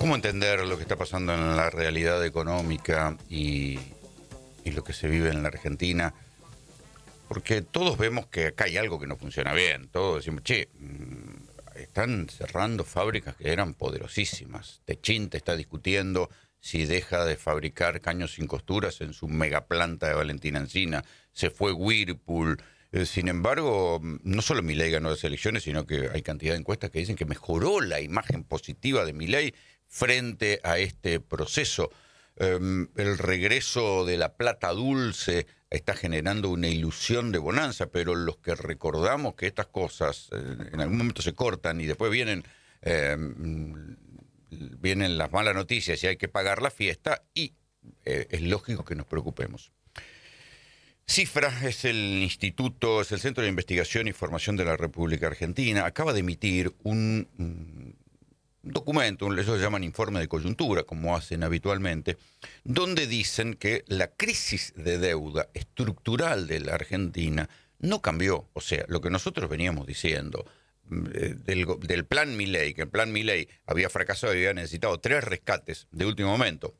¿Cómo entender lo que está pasando en la realidad económica y lo que se vive en la Argentina? Porque todos vemos que acá hay algo que no funciona bien. Todos decimos, che, están cerrando fábricas que eran poderosísimas. Techint está discutiendo si deja de fabricar caños sin costuras en su megaplanta de Valentina Encina. Se fue Whirlpool. Sin embargo, no solo Milei ganó las elecciones, sino que hay cantidad de encuestas que dicen que mejoró la imagen positiva de Milei frente a este proceso. El regreso de la plata dulce está generando una ilusión de bonanza, pero los que recordamos que estas cosas en algún momento se cortan y después vienen las malas noticias y hay que pagar la fiesta, y es lógico que nos preocupemos. Cifra es el Centro de Investigación y Formación de la República Argentina. Acaba de emitir un documento, ellos lo llaman informe de coyuntura, como hacen habitualmente, donde dicen que la crisis de deuda estructural de la Argentina no cambió. O sea, lo que nosotros veníamos diciendo del plan Milei, que el plan Milei había fracasado y había necesitado 3 rescates de último momento,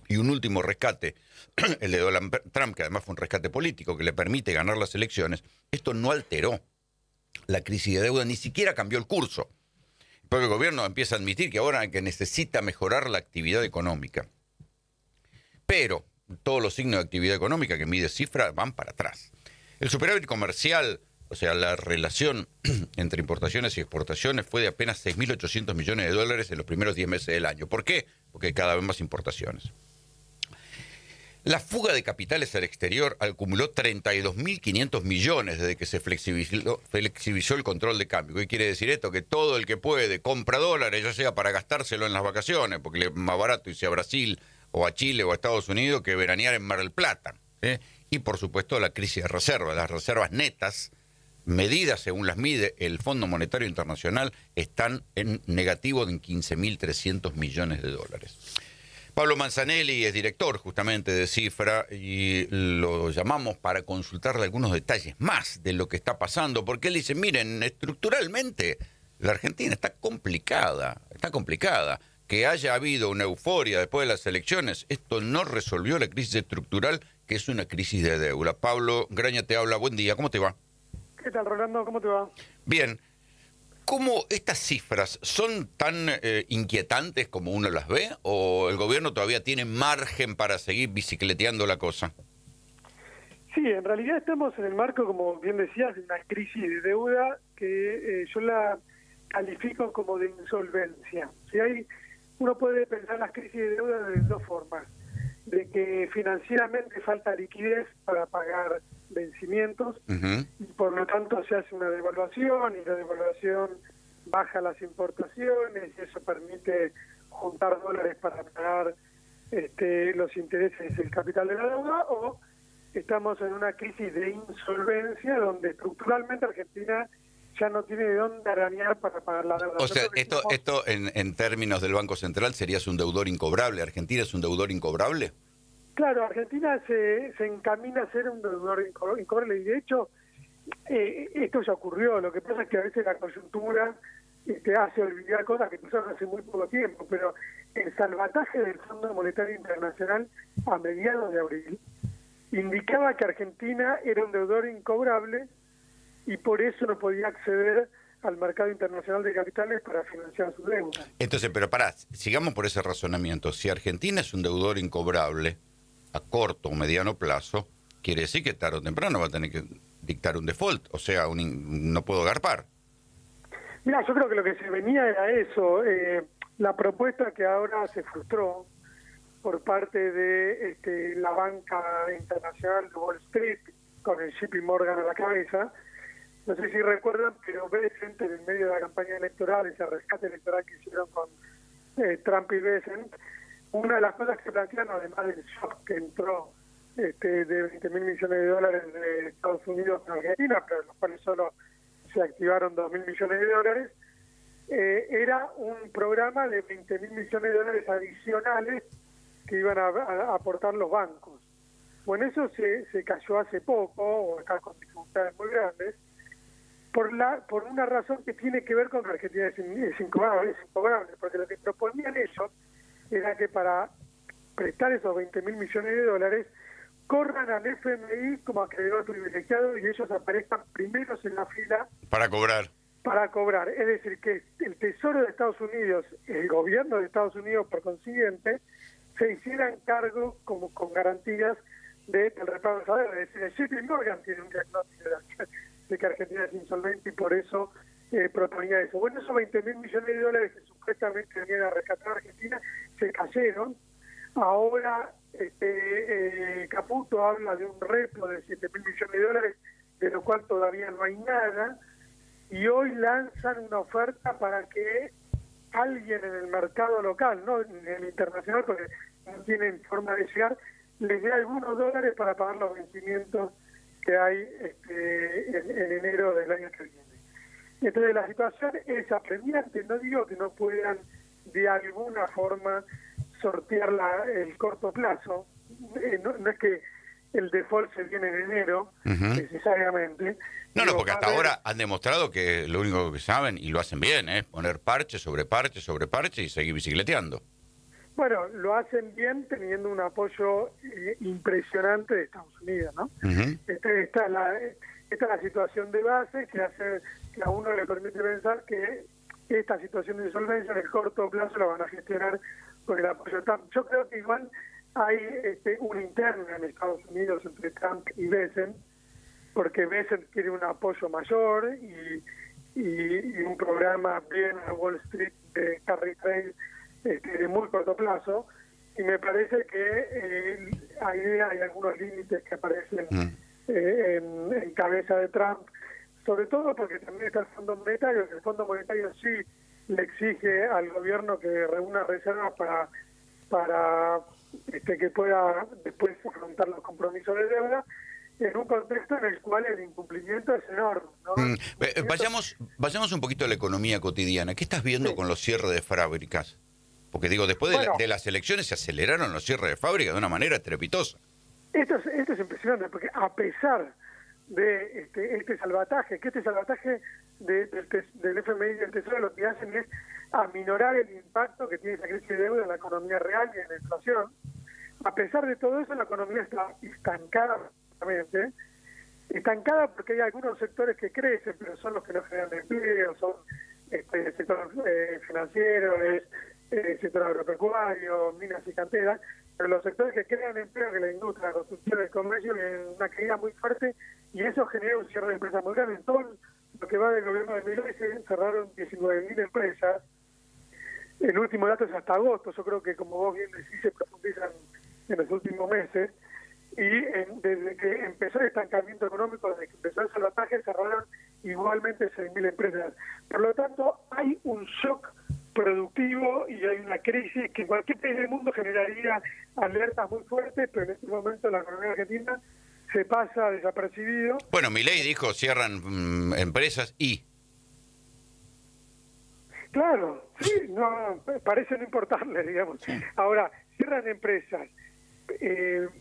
y un último rescate, el de Donald Trump, que además fue un rescate político que le permite ganar las elecciones, esto no alteró la crisis de deuda, ni siquiera cambió el curso. El propio gobierno empieza a admitir que ahora que necesita mejorar la actividad económica. Pero todos los signos de actividad económica que mide Cifra van para atrás. El superávit comercial, o sea, la relación entre importaciones y exportaciones, fue de apenas 6.800 millones de dólares en los primeros 10 meses del año. ¿Por qué? Porque hay cada vez más importaciones. La fuga de capitales al exterior acumuló 32.500 millones desde que se flexibilizó el control de cambio. ¿Qué quiere decir esto? Que todo el que puede compra dólares, ya sea para gastárselo en las vacaciones, porque le es más barato irse a Brasil o a Chile o a Estados Unidos que veranear en Mar del Plata. Y por supuesto la crisis de reservas. Las reservas netas, medidas según las mide el Fondo Monetario Internacional, están en negativo de 15.300 millones de dólares. Pablo Manzanelli es director justamente de Cifra y lo llamamos para consultarle algunos detalles más de lo que está pasando, porque él dice, miren, estructuralmente la Argentina está complicada. Que haya habido una euforia después de las elecciones, esto no resolvió la crisis estructural, que es una crisis de deuda. Pablo Graña te habla, buen día, ¿cómo te va? ¿Qué tal, Rolando? ¿Cómo te va? Bien. ¿Cómo estas cifras son tan inquietantes como uno las ve? ¿O el gobierno todavía tiene margen para seguir bicicleteando la cosa? Sí, en realidad estamos en el marco, como bien decías, de una crisis de deuda que yo la califico como de insolvencia. Si uno puede pensar las crisis de deuda de 2 formas. De que financieramente falta liquidez para pagar vencimientos, y por lo tanto se hace una devaluación, y la devaluación baja las importaciones, y eso permite juntar dólares para pagar los intereses del capital de la deuda, o estamos en una crisis de insolvencia donde estructuralmente Argentina ya no tiene de dónde arañar para pagar la deuda. O sea, esto en términos del Banco Central serías un deudor incobrable. ¿Argentina es un deudor incobrable? Claro, Argentina se encamina a ser un deudor incobrable, y de hecho esto ya ocurrió. Lo que pasa es que a veces la coyuntura te hace olvidar cosas que pasaron hace muy poco tiempo, pero el salvataje del Fondo Monetario Internacional a mediados de abril indicaba que Argentina era un deudor incobrable y por eso no podía acceder al mercado internacional de capitales para financiar su deuda. Entonces, pero pará, sigamos por ese razonamiento. Si Argentina es un deudor incobrable a corto o mediano plazo, quiere decir que tarde o temprano va a tener que dictar un default, o sea, no puedo garpar. Mira, yo creo que lo que se venía era eso. La propuesta que ahora se frustró por parte de la banca internacional de Wall Street, con el JP Morgan a la cabeza. No sé si recuerdan, pero Bessent, en el medio de la campaña electoral, ese rescate electoral que hicieron con Trump y Bessent, una de las cosas que plantean, además del shock que entró de 20.000 millones de dólares de Estados Unidos en Argentina, pero los cuales solo se activaron 2.000 millones de dólares, era un programa de 20.000 millones de dólares adicionales que iban a aportar los bancos. Bueno, eso se cayó hace poco, o acá con dificultades muy grandes, por una razón que tiene que ver con que Argentina es incobrable, porque lo que proponían ellos era que para prestar esos 20.000 millones de dólares corran al FMI como acreedor privilegiado y ellos aparezcan primeros en la fila para cobrar. Es decir, que el Tesoro de Estados Unidos, el gobierno de Estados Unidos, por consiguiente, se hicieran cargo como con garantías del repago de salarios. Es decir, el JP Morgan tiene un diagnóstico de que Argentina es insolvente y por eso proponía eso. Bueno, esos 20.000 millones de dólares que supuestamente venían a rescatar a Argentina se cayeron. Ahora Caputo habla de un repo de 7.000 millones de dólares, de lo cual todavía no hay nada, y hoy lanzan una oferta para que alguien en el mercado local, no en el internacional, porque no tienen forma de llegar, les dé algunos dólares para pagar los vencimientos que hay en enero del año que viene. Entonces la situación es apremiante. No digo que no puedan de alguna forma sortear el corto plazo. No es que el default se viene en enero, necesariamente. No, porque hasta ahora han demostrado que lo único que saben, y lo hacen bien, es poner parche sobre parche sobre parche y seguir bicicleteando. Bueno, lo hacen bien teniendo un apoyo impresionante de Estados Unidos, ¿no? Esta es la situación de base que hace que a uno le permite pensar que esta situación de insolvencia en el corto plazo la van a gestionar con el apoyo de Trump. Yo creo que igual hay una interna en Estados Unidos entre Trump y Bessent, porque Bessent quiere un apoyo mayor y un programa bien a Wall Street de carry trade de muy corto plazo, y me parece que ahí hay algunos límites que aparecen en cabeza de Trump, sobre todo porque también está el Fondo Monetario, que el Fondo Monetario sí le exige al gobierno que reúna reservas para que pueda después afrontar los compromisos de deuda, en un contexto en el cual el incumplimiento es enorme, ¿no? Vayamos un poquito a la economía cotidiana. ¿Qué estás viendo con los cierres de fábricas? Porque digo, después de las elecciones se aceleraron los cierres de fábricas de una manera estrepitosa. Esto es impresionante, porque a pesar de este salvataje del FMI y del Tesoro, lo que hacen es aminorar el impacto que tiene esa crisis de deuda en la economía real y en la inflación. A pesar de todo eso, la economía está estancada porque hay algunos sectores que crecen, pero son los que no generan empleo, son el sector financiero, el sector agropecuario, minas y canteras, pero los sectores que crean empleo, que la industria, la construcción, el comercio, tienen una caída muy fuerte y eso genera un cierre de empresas muy grande. En todo lo que va del gobierno de Milei se cerraron 19.000 empresas. El último dato es hasta agosto. Yo creo que, como vos bien decís, se profundizan en los últimos meses. Y desde que empezó el estancamiento económico, desde que empezó el salvataje, cerraron igualmente 6.000 empresas. Por lo tanto, hay un shock productivo y hay una crisis que en cualquier país del mundo generaría alertas muy fuertes, pero en este momento la economía argentina se pasa desapercibido. Bueno, Milei dijo cierran empresas y... Claro, sí, no parece no importarle, digamos. Sí. Ahora, cierran empresas,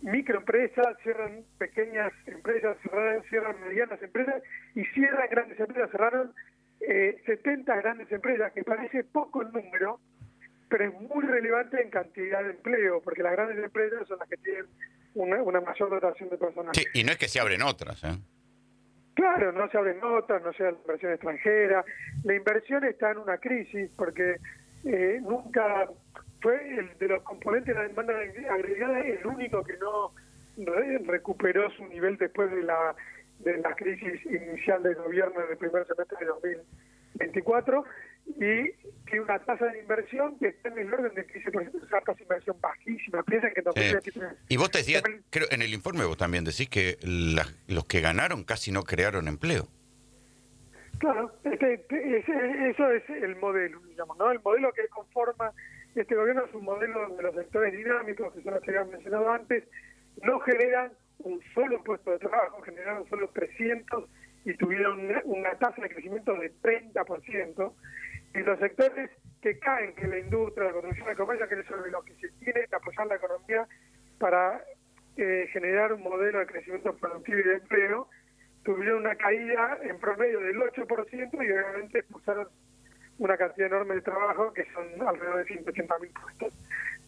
microempresas, cierran pequeñas empresas, cierran medianas empresas y cierran grandes empresas. Cerraron 70 grandes empresas, que parece poco el número, pero es muy relevante en cantidad de empleo, porque las grandes empresas son las que tienen una mayor dotación de personal. Sí, y no es que se abren otras, ¿eh? Claro, no se abren otras, no se da la inversión extranjera. La inversión está en una crisis porque nunca fue el de los componentes de la demanda agregada el único que no recuperó su nivel después de la crisis inicial del gobierno del primer semestre de 2024, y tiene una tasa de inversión que está en el orden de 15%, esa tasa de inversión bajísima. Piensen que en 2023... Sí. Y vos te decías, creo, en el informe vos también decís que los que ganaron casi no crearon empleo. Claro, eso es el modelo, digamos, ¿no? El modelo que conforma este gobierno es un modelo donde los sectores dinámicos, que son los que habían mencionado antes, no generan un solo puesto de trabajo, generaron solo 300 y tuvieron una tasa de crecimiento de 30%, y los sectores que caen, que la industria, la construcción, el comercio, que es sobre lo que se tiene que apoyar la economía para generar un modelo de crecimiento productivo y de empleo, tuvieron una caída en promedio del 8% y obviamente expulsaron una cantidad enorme de trabajo, que son alrededor de 180.000 puestos.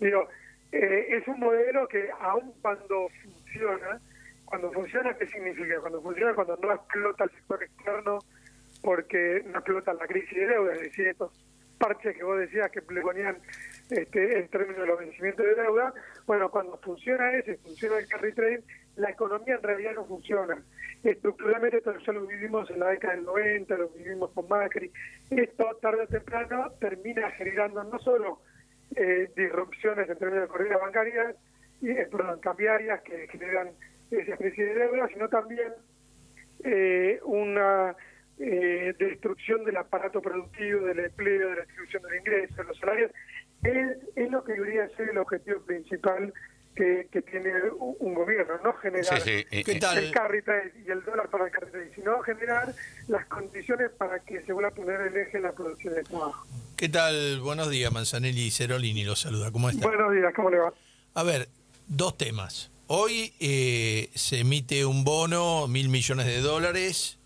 Digo, es un modelo que aun cuando funciona, ¿qué significa? Cuando funciona, cuando no explota el sector externo, porque no explota la crisis de deuda, es decir, estos parches que vos decías que le ponían en términos de los vencimientos de deuda. Bueno, cuando funciona funciona el carry trade, la economía en realidad no funciona. Estructuralmente esto ya lo vivimos en la década del 90, lo vivimos con Macri. Esto tarde o temprano termina generando no solo disrupciones en términos de corridas bancarias, cambiarias que generan esa especie de deuda, sino también una destrucción del aparato productivo, del empleo, de la distribución del ingreso, de los salarios. Es lo que debería ser el objetivo principal que tiene un gobierno, no generar el carry trade y el dólar para el carry trade, sino generar las condiciones para que se vuelva a poner el eje en la producción de trabajo. ¿Qué tal? Buenos días, Manzanelli. Cerolini los saluda. ¿Cómo está? Buenos días, ¿cómo le va? A ver, dos temas. Hoy se emite un bono, $1.000 millones,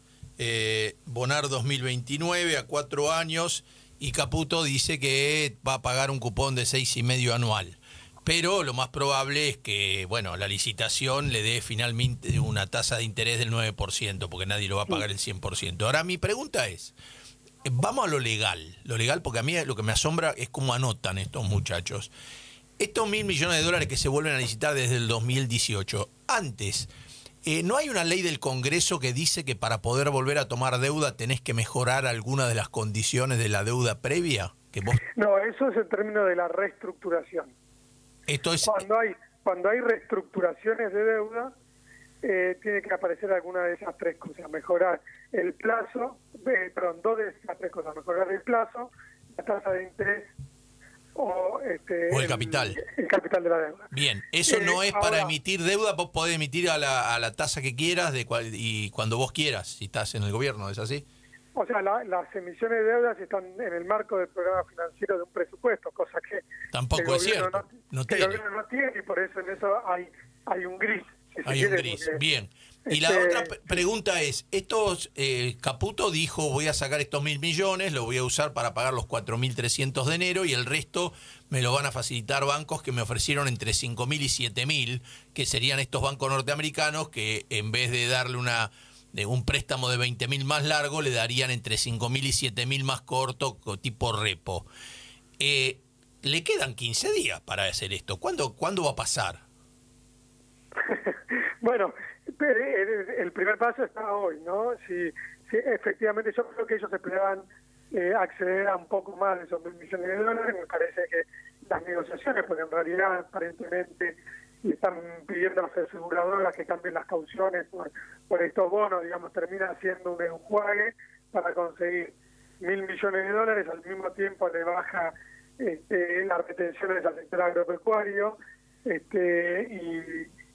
Bonar 2029 a 4 años, y Caputo dice que va a pagar un cupón de 6,5 anual. Pero lo más probable es que, bueno, la licitación le dé finalmente una tasa de interés del 9%, porque nadie lo va a pagar el 100%. Ahora, mi pregunta es, vamos a lo legal, porque a mí lo que me asombra es cómo anotan estos muchachos. Estos $1.000 millones que se vuelven a licitar desde el 2018, antes, ¿no hay una ley del Congreso que dice que para poder volver a tomar deuda tenés que mejorar alguna de las condiciones de la deuda previa? No, eso es en términos de la reestructuración. Esto es... Cuando hay reestructuraciones de deuda, tiene que aparecer alguna de esas tres cosas. Mejorar el plazo, dos de esas tres cosas. Mejorar el plazo, la tasa de interés o el capital. El capital de la deuda. Bien, eso no es para emitir deuda, vos podés emitir a la tasa que quieras y cuando vos quieras, si estás en el gobierno, ¿es así? O sea, las emisiones de deudas están en el marco del programa financiero de un presupuesto, cosa que tampoco es cierto. No tiene. El gobierno no tiene, y por eso en eso hay un gris. Hay un gris, bien. Y la otra pregunta es, Caputo dijo, voy a sacar estos $1.000 millones, lo voy a usar para pagar los 4.300 de enero y el resto me lo van a facilitar bancos que me ofrecieron entre 5.000 y 7.000, que serían estos bancos norteamericanos que en vez de darle un préstamo de 20.000 más largo, le darían entre 5.000 y 7.000 más corto, tipo repo. Le quedan 15 días para hacer esto. ¿Cuándo va a pasar? Bueno, el primer paso está hoy, ¿no? Si efectivamente yo creo que ellos esperaban acceder a un poco más de esos $1.000 millones. Me parece que las negociaciones, porque en realidad aparentemente le están pidiendo a las aseguradoras que cambien las cauciones por estos bonos, digamos, termina siendo un enjuague para conseguir $1.000 millones. Al mismo tiempo le baja las retenciones al sector agropecuario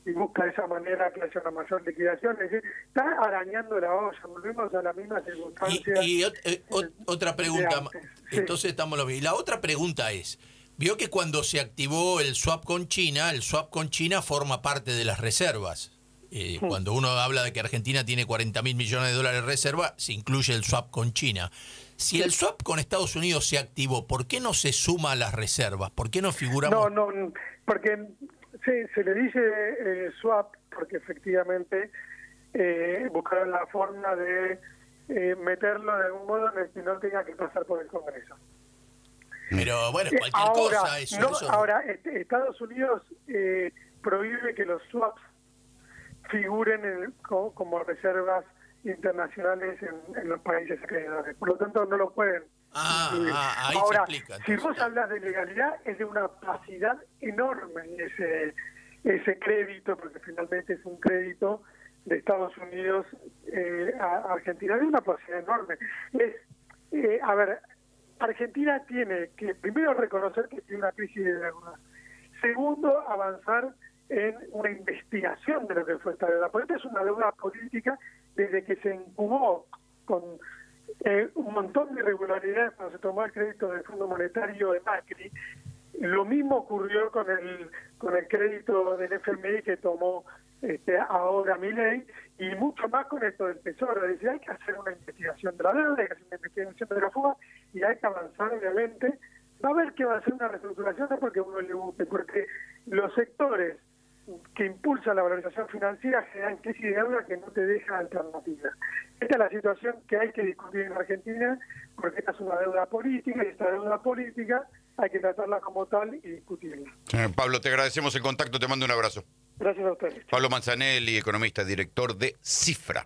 y busca de esa manera que haya una mayor liquidación. Es decir, está arañando la olla, volvemos a la misma circunstancia. Y otra pregunta, entonces estamos lo mismo. Y la otra pregunta es, vio que cuando se activó el swap con China forma parte de las reservas. Cuando uno habla de que Argentina tiene $40.000 millones de reserva, se incluye el swap con China. Si el swap con Estados Unidos se activó, ¿por qué no se suma a las reservas? ¿Por qué no figuramos? No, porque se le dice swap porque efectivamente buscaron la forma de meterlo de algún modo en el que no tenga que pasar por el Congreso. Pero bueno, cualquier cosa eso. Ahora, Estados Unidos prohíbe que los swaps figuren como reservas internacionales en los países acreedores. Por lo tanto, no lo pueden. Ahí ahora, se explica. Si vos hablas de legalidad, es de una opacidad enorme ese crédito, porque finalmente es un crédito de Estados Unidos a Argentina. Es una opacidad enorme. Argentina tiene que primero reconocer que tiene una crisis de deuda. Segundo, avanzar en una investigación de lo que fue esta deuda. Porque esta es una deuda política desde que se incubó con un montón de irregularidades cuando se tomó el crédito del Fondo Monetario de Macri. Lo mismo ocurrió con el crédito del FMI que tomó ahora Milei, y mucho más con esto del Tesoro. Es decir, hay que hacer una investigación de la deuda, hay que hacer una investigación de la fuga, y hay que avanzar, obviamente. Va a haber que va a ser una reestructuración, no porque a uno le guste, porque los sectores que impulsan la valorización financiera generan crisis de deuda que no te deja alternativa. Esta es la situación que hay que discutir en Argentina, porque esta es una deuda política, y esta deuda política hay que tratarla como tal y discutirla. Pablo, te agradecemos el contacto, te mando un abrazo. Gracias a ustedes. Pablo Manzanelli, economista, director de Cifra.